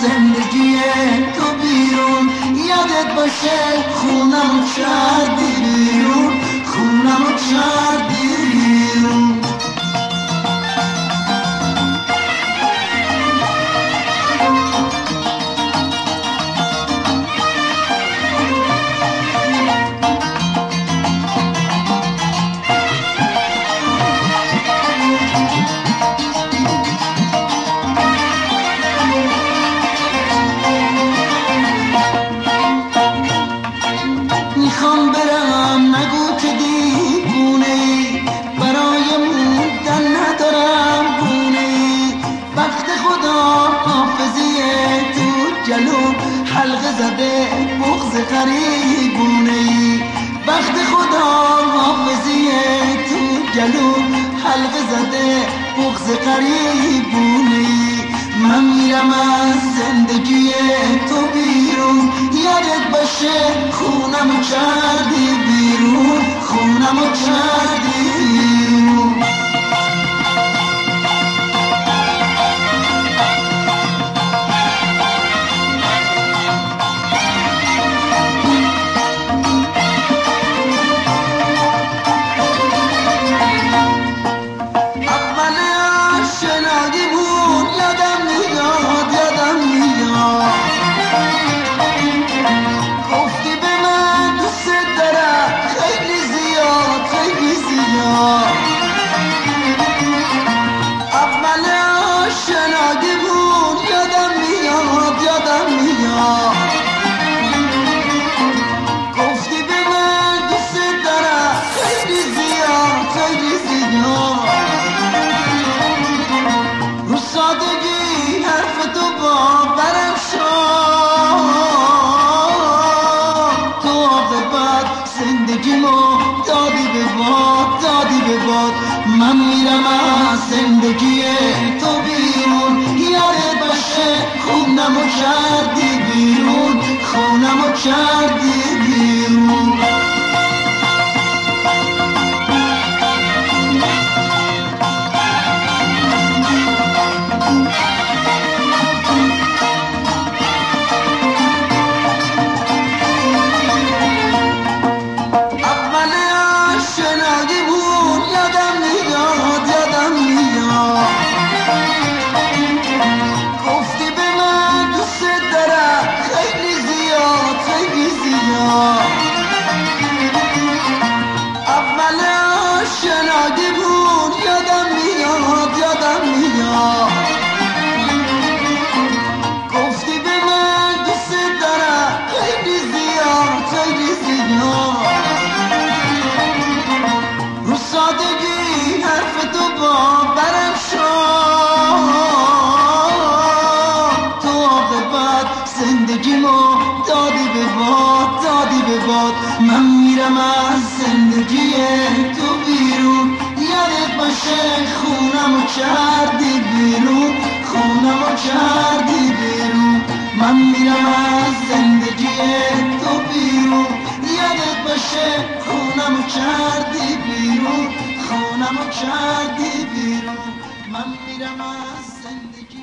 زندگی تو بیرون. یادت باشه خونمو کردی بیرون، خونمو کردی بیرون. میخوام برم نگو که دیوونه ای، برای موندن ندارم گونه ای. وقت خدا حافظیه تو جلو حلقه زده بغض غریبونه ای. وقت خدا حافظیه تو جلو حلقه زده بغض غریبونه ای. من میرم از زندگی تو بیرون. یادت باشه خونمو کردی بیرون، خونمو کردی بیرون. اول آشناییمون یادم میاد، یادم میاد. گفتی به من دوست دارم خیلی زیاد، خیلی زیاد. اول آشناییمون یادم میاد، یادم میاد. گفتی به من دوست دارم خیلی زیاد، خیلی زیاد. رو سادگی حرف تو باورم شد، تو آب بد زندگیمو دادی به باد، دادی به باد. من میرم از زندگی تو بیرون. یادت باشه خونمو کردی بیرون، خونمو کردی بیرون. اول آشناییمون یادم میاد، یادم میاد. گفتی به من دوست دارم خیلی زیاد، خیلی زیاد. اول آشناییمون یادم میاد، یادم میاد. گفتی به من دوست دارم خیلی زیاد، خیلی زیاد. رو سادگی حرف تو باورم شد، تو آب بد زندگیمو دادی به باد، دادی به باد. من میرم از زندگی تو بیرون. یادت باشه خونمو کردی بیرون، خونمو کردی بیرون. من میرم از زندگی تو بیرون. یادت باشه خونمو کردی بیرون، خونمو کردی بیرون. من میرم از زندگی